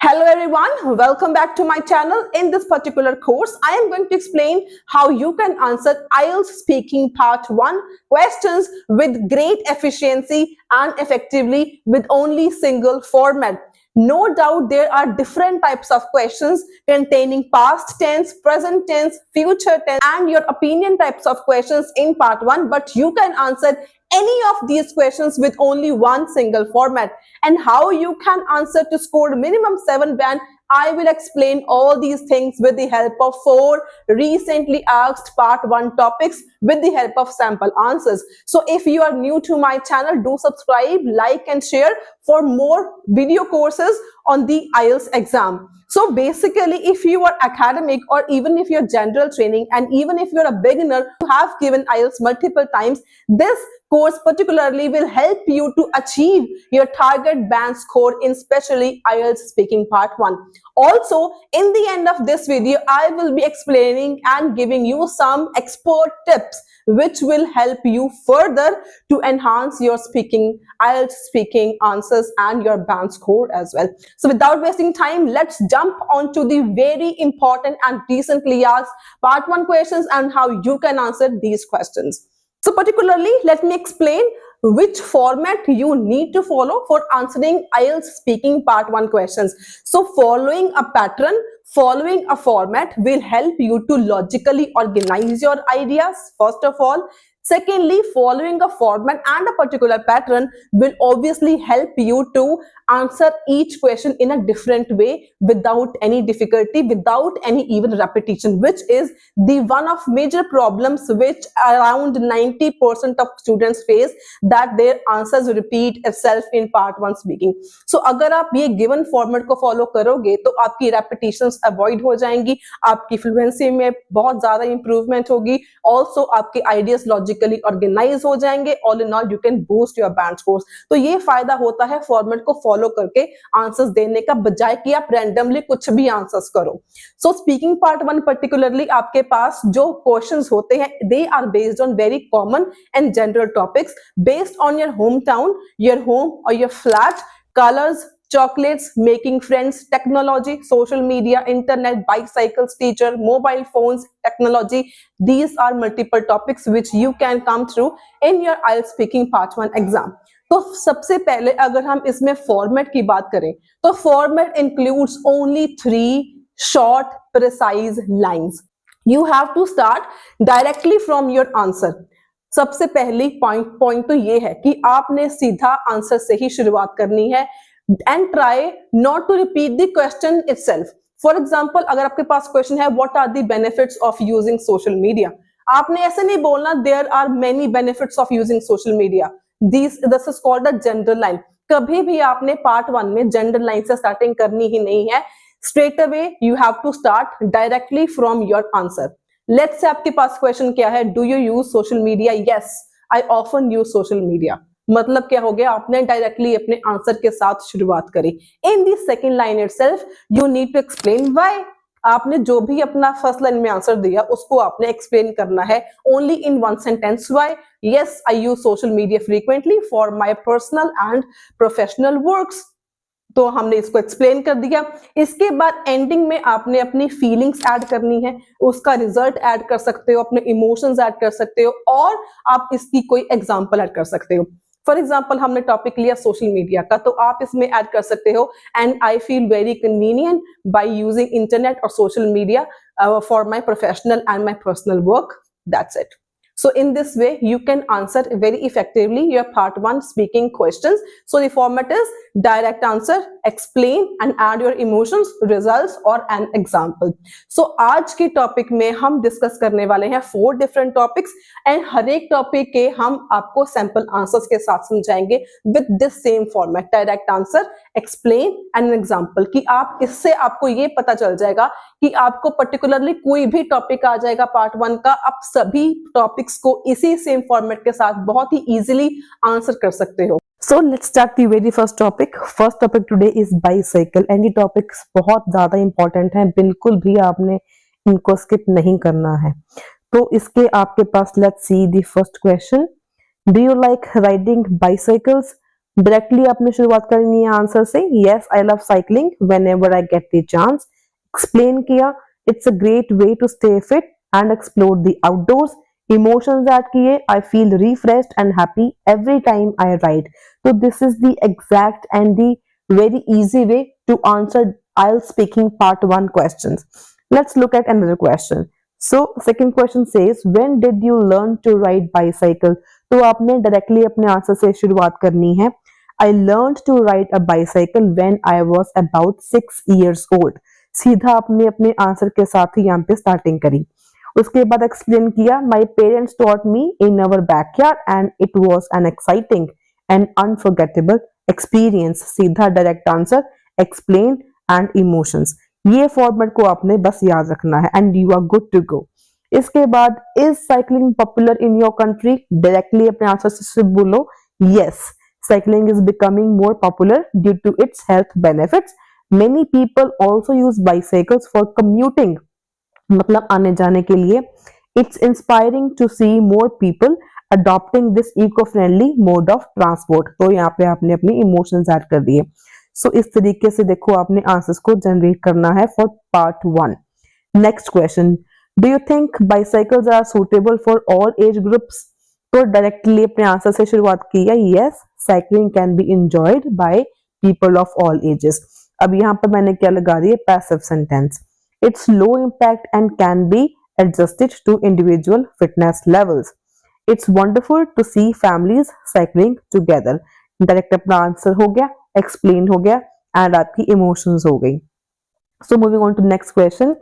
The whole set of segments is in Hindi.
Hello everyone, welcome back to my channel. In this particular course, I am going to explain how you can answer IELTS speaking part 1 questions with great efficiency and effectively with only single format. No doubt there are different types of questions containing past tense, present tense, future tense and your opinion types of questions in part 1, but you can answer any of these questions with only one single format. And how you can answer to score minimum 7 band, I will explain all these things with the help of 4 recently asked part 1 topics with the help of sample answers. So if you are new to my channel, do subscribe, like and share for more video courses on the IELTS exam. So basically, if you are academic or even if you're general training and even if you're a beginner who have given IELTS multiple times, this course particularly will help you to achieve your target band score in especially IELTS speaking part 1. Also, in the end of this video, I will be explaining and giving you some expert tips which will help you further to enhance your speaking, IELTS speaking answers and your band score as well. So without wasting time, let's jump on to the very important and recently asked part 1 questions and how you can answer these questions. So particularly, let me explain which format you need to follow for answering IELTS speaking part 1 questions. So following a pattern, following a format will help you to logically organize your ideas, first of all. Secondly, following a format and a particular pattern will obviously help you to answer each question in a different way without any difficulty, without any even repetition, which is the one of major problems which around 90% of students face, that their answers repeat itself in part 1 speaking. So अगर आप ये given format को follow करोगे तो आपकी repetitions avoid हो जाएंगी, आपकी fluency में बहुत ज़्यादा improvement होगी, also आपके ideas logically organize हो जाएंगे. All in all, you can boost your band scores. तो ये फायदा होता है format को follow करके आंसर्स देने का, बजाय कि आप रैंडमली कुछ भी आंसर्स करो. सो स्पीकिंग पार्ट 1 पर्टिकुलरली आपके पास जो क्वेश्चंस होते हैं, they are based on very common and general topics based on your home town, your home और your flat, colours, chocolates, making friends, technology, social media, internet, bicycles, teacher, mobile phones, technology. These are multiple topics which you can come through in your IELTS speaking part 1 exam. तो सबसे पहले अगर हम इसमें फॉर्मेट की बात करें तो format includes only 3 short precise lines. You have to start directly from your answer. सबसे पहली पॉइंट तो ये है कि आपने सीधा आंसर से ही शुरुआत करनी है and try not to repeat the question itself. For example, अगर आपके पास क्वेश्चन है what are the benefits of using social media, आपने ऐसे नहीं बोलना there are many benefits of using social media. This is called a general line. कभी भी आपने पार्ट 1 में जनरल लाइन से स्टार्टिंग करनी ही नहीं है. Straight away you have to start directly from your answer. Let's say आपके पास क्वेश्चन क्या है, do you use social media? Yes, I often use social media. मतलब क्या हो गया, आपने डायरेक्टली अपने आंसर के साथ शुरुआत करी. In the second line itself you need to explain why. आपने जो भी अपना फर्स्ट लाइन में आंसर दिया उसको आपने एक्सप्लेन करना है only in one sentence. Why? Yes, I use social media frequently for my personal and professional works. तो हमने इसको एक्सप्लेन कर दिया. इसके बाद एंडिंग में आपने अपनी फीलिंग्स ऐड करनी है, उसका रिजल्ट ऐड कर सकते हो, अपने इमोशंस ऐड कर सकते हो और आप इसकी कोई एग्जांपल ऐड कर सकते हो. फॉर एग्जाम्पल हमने टॉपिक लिया सोशल मीडिया का, तो आप इसमें ऐड कर सकते हो and I feel very convenient by using internet और social media for my professional and my personal work. That's it. So in this way, you can answer very effectively your part 1 speaking questions. So the format is direct answer, explain and add your emotions, results or an example. So आज के टॉपिक में हम डिस्कस करने वाले हैं 4 different topics and हर एक टॉपिक के हम आपको सैंपल आंसर्स के साथ समझाएंगे with this same format, direct answer, explain and an example. कि आप इससे आपको ये पता चल जाएगा कि आपको पर्टिकुलरली कोई भी टॉपिक आ जाएगा पार्ट 1 का, आप सभी टॉपिक्स को इसी सेम फॉर्मेट के साथ बहुत ही इजीली आंसर कर सकते हो. So let's start the very first topic. First topic today is bicycle and ये टॉपिक्स बहुत ज्यादा इंपॉर्टेंट हैं, बिल्कुल भी आपने इनको स्किप नहीं करना है. तो इसके आपके पास let's see the first question. Do you like riding bicycles? Directly आपने शुरुआत करनी है आंसर से, yes I love cycling whenever I get the chance. Explain किया, it's a great way to stay fit and explore the outdoors. Emotions add किए, I feel refreshed and happy every time I ride. तो this is the exact and the very easy way to answer IELTS speaking part 1 questions. Let's look at another question. So second question says, when did you learn to ride bicycle? तो आपने डायरेक्टली अपने आंसर से शुरुआत करनी है। I learned to ride a bicycle when I was about 6 years old. सीधा आपने अपने आंसर के साथ ही यहाँ पे स्टार्टिंग करी। उसके बाद एक्सप्लेन किया, my parents taught me in our backyard and it was an exciting and unforgettable experience. सीधा direct answer, explain and emotions. ये फॉर्मेट को आपने बस याद रखना है and you are good to go. इसके बाद, is cycling popular in your country? Directly अपने आंसर से बोलो, yes cycling is becoming more popular due to its health benefits. Many people also use bicycles for commuting, मतलब आने जाने के लिए। It's inspiring to see more people adopting this eco friendly mode of transport. तो यहाँ पे आपने अपनी इमोशंस ऐड कर दिए। सो इस तरीके से देखो आपने आंसर्स को जनरेट करना है for part 1। Next question, do you think bicycles are suitable for all age groups? तो डायरेक्टली अपने आंसर से शुरुआत की है, yes cycling can be enjoyed by people of all ages. अब यहाँ पर मैंने क्या लगा दी है, passive sentence. It's low impact and can be adjusted to individual fitness levels. It's wonderful to see families cycling together. Direct अपना आंसर हो गया, एक्सप्लेन हो गया एंड आपकी इमोशंस हो गई। So moving on to next question,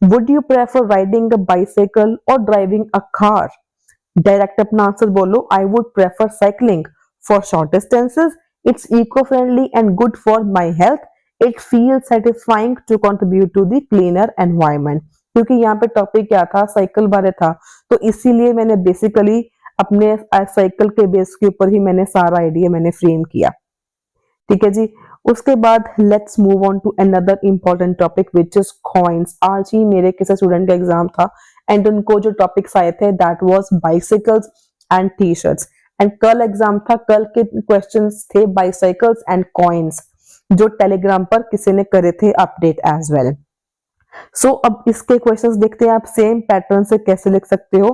would you prefer riding a bicycle or driving a car? Direct अपना आंसर बोलो, I would prefer cycling for short distances. It's eco friendly and good for my health. It feels satisfying to contribute to the cleaner environment. क्योंकि यहाँ पे टॉपिक क्या था, साइकिल बारे था, तो इसीलिए मैंने बेसिकली अपने साइकिल के बेस के ऊपर ही मैंने सारा आइडिया मैंने फ्रेम किया। ठीक है जी। उसके बाद let's move on to another important topic which is coins. आज ही मेरे किसी स्टूडेंट का एग्जाम था एंड उनको जो टॉपिक्स आए थे that was bicycles and T shirts. And कल एग्जाम था, कल के क्वेश्चंस थे बाइसाइकल्स एंड कॉइन्स, जो टेलीग्राम पर किसी ने करे थे अपडेट एज वेल। सो अब इसके क्वेश्चंस देखते हैं आप सेम पैटर्न से कैसे लिख सकते हो।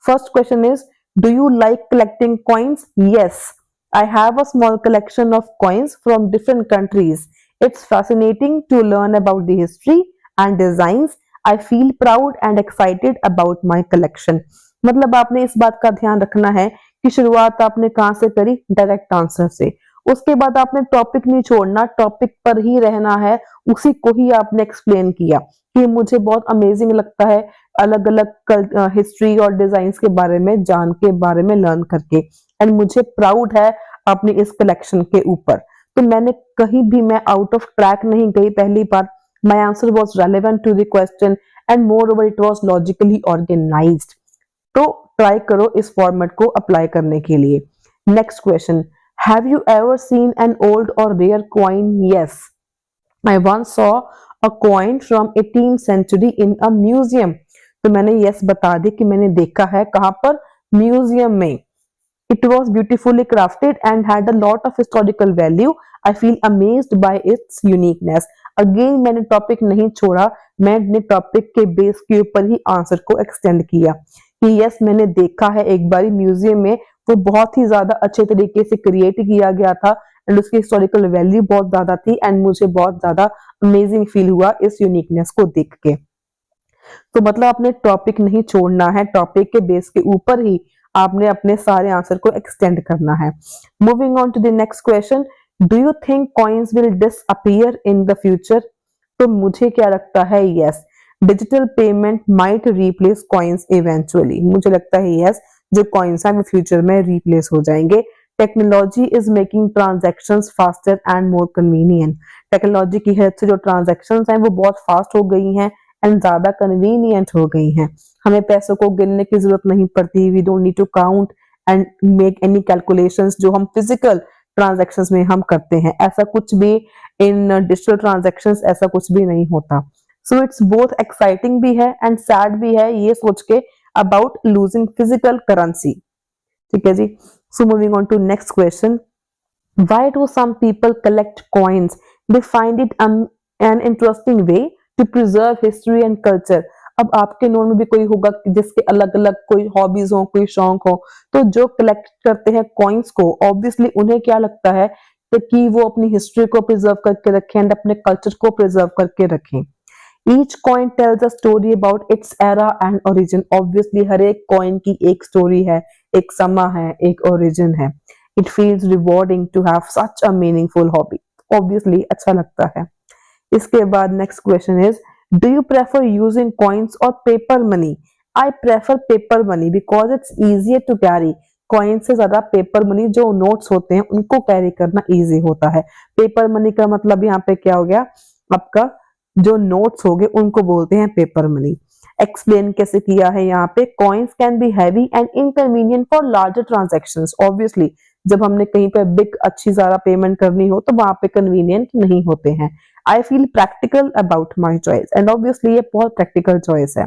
First question is, do you like collecting coins? Yes I have a small collection of coins from different countries. It's fascinating to learn about the history and designs. I feel proud and excited about my collection. मतलब आपने इस बात का ध्यान रखना है कि शुरुआत आपने कहां से करी, डायरेक्ट आंसर से। उसके बाद आपने टॉपिक नहीं छोड़ना, टॉपिक पर ही रहना है, उसी को ही आपने एक्सप्लेन किया कि मुझे बहुत अमेजिंग लगता है अलग अलग हिस्ट्री और डिजाइन्स के बारे में जान के, बारे में लर्न करके, एंड मुझे प्राउड है अपनी इस कलेक्शन के ऊपर। तो मैंने कहीं भी मैं आउट ऑफ ट्रैक नहीं गई पहली बार। My answer was relevant to the question and moreover it was logically organised. तो ट्राई करो इस फॉर्मेट को अप्लाई करने के लिए। Next question, have you ever seen an old or rare coin? Yes I once saw a coin from 18th century in a museum. तो मैंने यस बता दी कि मैंने देखा है, कहां पर, म्यूजियम में। It was beautifully crafted and had a lot of historical value. I feel amazed by its uniqueness. Again मैंने टॉपिक नहीं छोड़ा, मैंने टॉपिक के बेस के ऊपर ही आंसर को एक्सटेंड किया कि यस मैंने देखा है एक बारी म्यूजियम में, वो बहुत ही ज्यादा अच्छे तरीके से क्रिएट किया गया था एंड उसकी हिस्टोरिकल वैल्यू बहुत ज्यादा थी एंड मुझे बहुत ज्यादा अमेजिंग फील हुआ इस यूनिकनेस को देख के। तो मतलब आपने टॉपिक नहीं छोड़ना है, टॉपिक के बेस के ऊपर ही आपने अपने सारे आंसर को एक्सटेंड करना है। Moving on to the next question, do you think coins will disappear in the future? तो मुझे क्या लगता है, yes digital payment might replace coins eventually. मुझे लगता है यस जो कॉइन्स हैं वो फ्यूचर में रिप्लेस हो जाएंगे। Technology is making transactions faster and more convenient. Technology की हेल्प से जो ट्रांजैक्शंस हैं वो बहुत फास्ट हो गई हैं एंड ज्यादा कन्वीनियंट हो गई हैं। हमें पैसों को गिनने की जरूरत नहीं पड़ती, we don't need to count and make any calculations जो हम फिजिकल ट्रांजैक्शंस में हम करते हैं। ऐसा कुछ भी इन डिजिटल ट्रांजैक्शंस ऐसा कुछ भी नहीं होता। सो इट्स बोथ एक्साइटिंग भी है एंड सैड भी है ये सोच के अबाउट लूजिंग फिजिकल करेंसी। ठीक है जी। So moving on to next question, Why do some people collect coins? They find it an interesting way to preserve history and culture. अब आपके नोन में भी कोई होगा जिसके अलग अलग कोई हॉबीज हो, कोई शौक हो, तो जो कलेक्ट करते हैं कॉइन्स को, ऑब्वियसली उन्हें क्या लगता है कि वो अपनी हिस्ट्री को प्रिजर्व करके रखें एंड अपने कल्चर को प्रिजर्व करके रखें. Each coin tells a story about its era and origin. Obviously हर एक कॉइन की एक स्टोरी है, एक समा है, एक ओरिजिन है. It feels rewarding to have such a meaningful hobby. Obviously अच्छा लगता है. इसके बाद next question is, do you prefer using coins or paper money? I prefer paper money because it's easier to carry. Coin से ज्यादा पेपर मनी, जो नोट्स होते हैं उनको कैरी करना इजी होता है. पेपर मनी का मतलब यहाँ पे क्या हो गया, आपका जो नोट्स हो गए उनको बोलते हैं पेपर मनी. एक्सप्लेन कैसे किया है यहाँ पे, coins can be heavy and inconvenient for larger transactions. Obviously जब हमने कहीं पे बिग अच्छी ज्यादा पेमेंट करनी हो तो वहां पे कन्वीनियंट नहीं होते हैं. I feel practical about my choice, and obviously ये बहुत प्रैक्टिकल चॉइस है,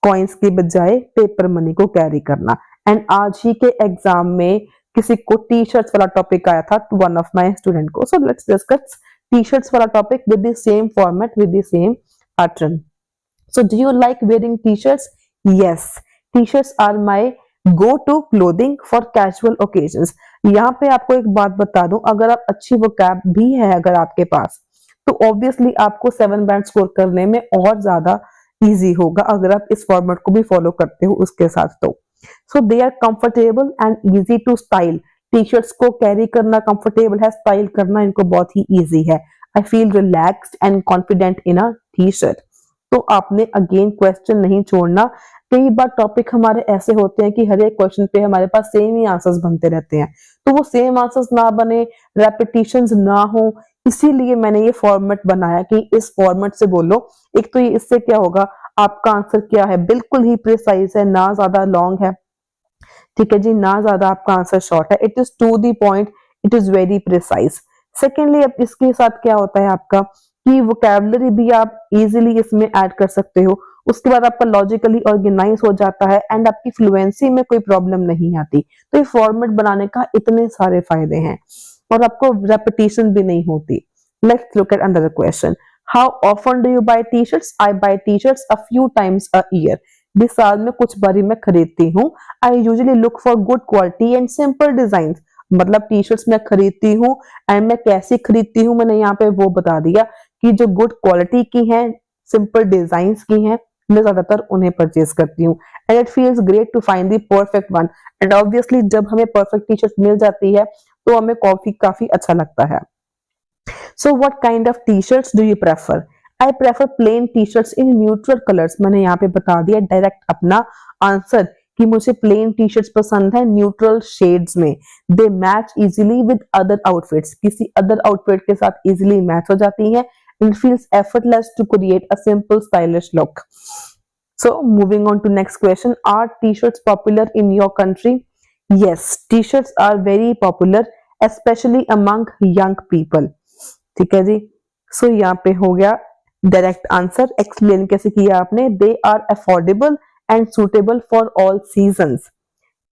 कॉइन्स के बजाय पेपर मनी को कैरी करना. एंड आज ही के एग्जाम में किसी को टी शर्ट्स वाला टॉपिक आया था to one of my student को. So let's discuss T shirts वाला topic with the same format, with the same pattern. So do you like wearing t-shirts? Yes, t-shirts are my go-to clothing for casual occasions. यहाँ पे आपको एक बात बता दूं, अगर आप अच्छी vocab भी है अगर आपके पास, तो obviously आपको 7 बैंड स्कोर करने में और ज्यादा इजी होगा अगर आप इस फॉर्मेट को भी फॉलो करते हो उसके साथ. तो so they are comfortable and easy to style. T shirts को कैरी करना कंफर्टेबल है, स्टाइल करना इनको बहुत ही इजी है. I feel relaxed and confident in a T shirt. तो आपने अगेन क्वेश्चन नहीं छोड़ना. कई बार टॉपिक हमारे ऐसे होते हैं कि हर एक क्वेश्चन पे हमारे पास सेम ही आंसर्स बनते रहते हैं, तो वो सेम आंसर्स ना बने, रेपिटेशंस ना हो, इसीलिए मैंने ये फॉर्मेट बनाया कि इस फॉर्मेट से बोलो. एक तो ये इससे क्या होगा, आपका आंसर क्या है बिल्कुल ही प्रिसाइज है, ना ज्यादा लॉन्ग है, ठीक है जी, ना ज्यादा आपका आंसर शॉर्ट है. It is to the point, it is very precise. Secondly अब इसके साथ क्या होता है आपका कि वोकैबुलरी भी आप इजीली इसमें ऐड कर सकते हो. उसके बाद आपका लॉजिकली ऑर्गेनाइज हो जाता है एंड आपकी फ्लुएंसी में कोई प्रॉब्लम नहीं आती. तो ये फॉर्मेट बनाने का इतने सारे फायदे हैं और आपको रेपिटेशन भी नहीं होती. Let's look at another question. How often do you buy T shirts? I buy T shirts a few times a year. 20 साल में कुछ बारी मैं खरीदती हूँ. I usually look for good quality and simple design. मतलब टी शर्ट्स मैं खरीदती हूँ एंड मैं कैसे खरीदती हूँ मैंने यहाँ पे वो बता दिया कि जो गुड क्वालिटी की हैं, सिंपल डिजाइन की हैं, मैं ज्यादातर उन्हें परचेज करती हूँ. And it feels great to find the perfect one. And obviously जब हमें परफेक्ट टी शर्ट मिल जाती है तो हमें काफी अच्छा लगता है. So what kind of T shirts do you prefer? I prefer plain T shirts in neutral colours. मैंने यहाँ पे बता दिया डायरेक्ट अपना आंसर कि मुझे प्लेन टी शर्ट्स पसंद है न्यूट्रल शेड्स में. They match easily with other outfits. किसी अदर आउटफिट के साथ इजीली मैच हो जाती है. It feels effortless to create a simple stylish look. So moving on to next question, are t-shirts popular in your country? Yes, t-shirts are very popular especially among young people. ठीक है जी. So यहाँ पे हो गया डायरेक्ट आंसर. एक्सप्लेन कैसे किया आपने? They are affordable and suitable for all seasons.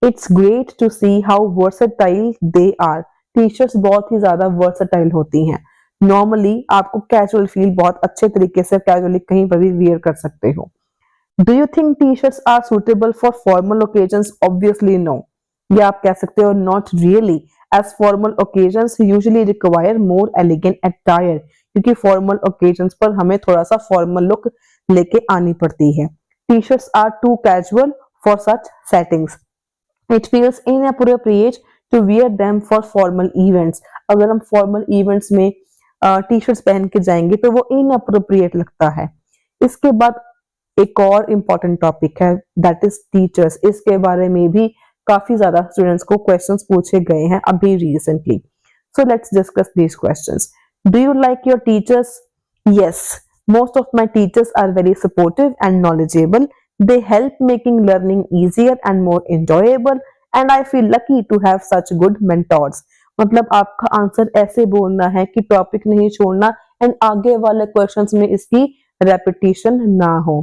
It's great to see how versatile they are. T-shirts बहुत ही ज्यादा versatile होती हैं. नॉर्मली आपको कैजुअल फील बहुत अच्छे तरीके से कैजुअली कहीं पर भी वियर कर सकते हो. Do you think T shirts are suitable for formal occasions? Obviously no. या आप कह सकते हो not really, as formal occasions usually require more elegant attire. क्योंकि फॉर्मल ओकेजन्स पर हमें थोड़ा सा फॉर्मल लुक लेके आनी पड़ती है. T shirts are too casual for such settings. It feels inappropriate to wear them for formal events. अगर हम फॉर्मल इवेंट्स में टी शर्ट्स पहन के जाएंगे तो वो इनअप्रोप्रिएट लगता है. इसके बाद एक और इम्पोर्टेंट टॉपिक है, दैट इज टीचर्स. इसके बारे में भी काफी ज्यादा स्टूडेंट्स को क्वेश्चंस पूछे गए हैं अभी recently. So let's discuss these questions. Do you like your teachers? Yes, most of my teachers are very supportive and knowledgeable. They help making learning easier and more enjoyable and I feel lucky to have such good mentors. मतलब आपका आंसर ऐसे बोलना है कि टॉपिक नहीं छोड़ना एंड आगे वाले क्वेश्चंस में इसकी रेपिटेशन ना हो.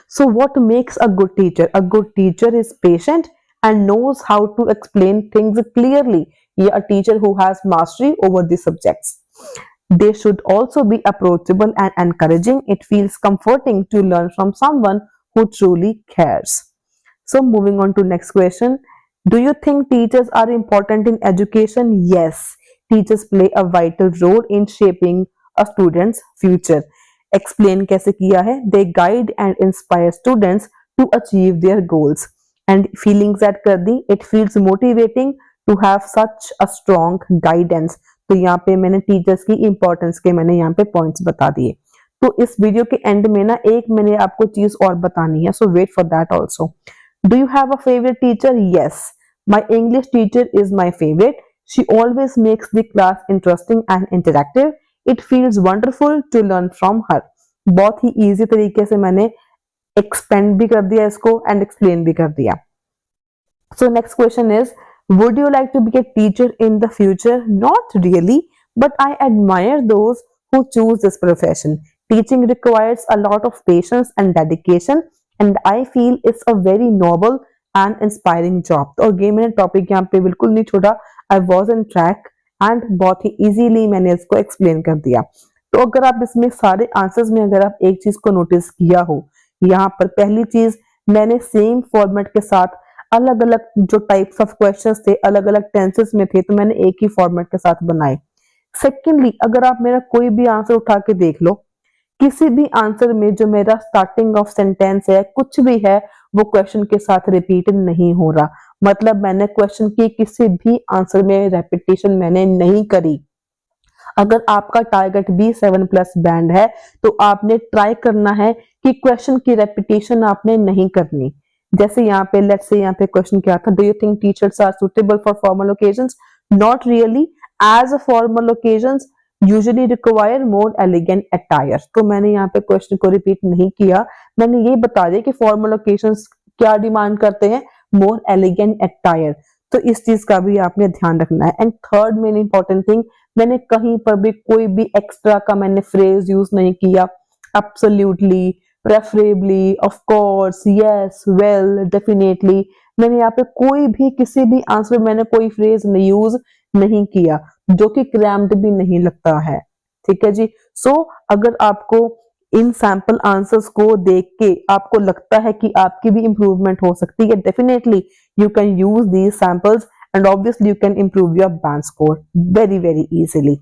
So what makes a good teacher? A good teacher is patient and knows how to explain things clearly. या a teacher who has mastery over the subjects. They should also be approachable and encouraging. It feels comforting to learn from someone who truly cares. So moving on to next question. Do you think teachers are important in education? Yes. Teachers play a vital role in shaping a student's future. Explain कैसे किया है? They guide and inspire students to achieve their goals. And feelings add कर दी. It feels motivating to have such a strong guidance. तो यहाँ पे मैंने टीचर्स की इंपॉर्टेंस के मैंने यहाँ पे पॉइंट्स बता दिए. तो इस वीडियो के एंड में ना एक मैंने आपको चीज और बतानी है, so wait for that also. Do you have a favourite teacher? Yes, my English teacher is my favourite. She always makes the class interesting and interactive. It feels wonderful to learn from her. बहुत ही इजी तरीके से मैंने एक्सपेंड भी कर दिया इसको एंड एक्सप्लेन भी कर दिया. So next question is, would you like to be a teacher in the future? Not really, but I admire those who choose this profession. Teaching requires a lot of patience and dedication, and I feel it's a very noble and inspiring job. तो अगेन मैंने टॉपिक यहाँ पे बिल्कुल नहीं छोड़ा. I was on track and बहुत ही easily मैंने इसको एक्सप्लेन कर दिया. तो अगर आप इसमें सारे आंसर्स में अगर आप एक चीज को नोटिस किया हो, यहाँ पर पहली चीज मैंने सेम फॉर्मेट के साथ अलग अलग जो टाइप्स ऑफ क्वेश्चंस थे अलग अलग टेंसेस में थे, तो मैंने एक ही फॉर्मेट के साथ बनाए. सेकेंडली, अगर आप मेरा कोई भी आंसर उठा के देख लो, किसी भी आंसर में जो मेरा स्टार्टिंग ऑफ सेंटेंस है कुछ भी है वो क्वेश्चन के साथ रिपीट नहीं हो रहा. मतलब मैंने क्वेश्चन की किसी भी आंसर में रेपिटेशन मैंने नहीं करी. अगर आपका टारगेट भी 7+ बैंड है तो आपने ट्राई करना है कि क्वेश्चन की रेपिटेशन आपने नहीं करनी. जैसे यहाँ पे लेट्स से यहाँ पे क्वेश्चन क्या था, do you think teachers are suitable for formal occasions? Not really, as a formal occasions usually require more elegant attire. तो मैंने यहाँ पे क्वेश्चन को रिपीट नहीं किया, मैंने ये बता दिया कि फॉर्मल ओकेजन्स क्या डिमांड करते हैं, मोर एलिगेंट अटायर. तो इस चीज का भी आपने ध्यान रखना है. And third main important thing, मैंने कहीं पर भी कोई भी एक्स्ट्रा का मैंने फ्रेज यूज नहीं किया. Absolutely, preferably, of course, yes, well, definitely. मैंने यहाँ पे कोई भी किसी भी आंसर में मैंने कोई फ्रेज यूज नहीं किया जो कि क्रैम्ड भी नहीं लगता है. ठीक है जी. सो अगर आपको इन सैंपल आंसर्स को देख के आपको लगता है कि आपकी भी इंप्रूवमेंट हो सकती है, definitely you can use these samples and obviously you can improve your band score very very easily.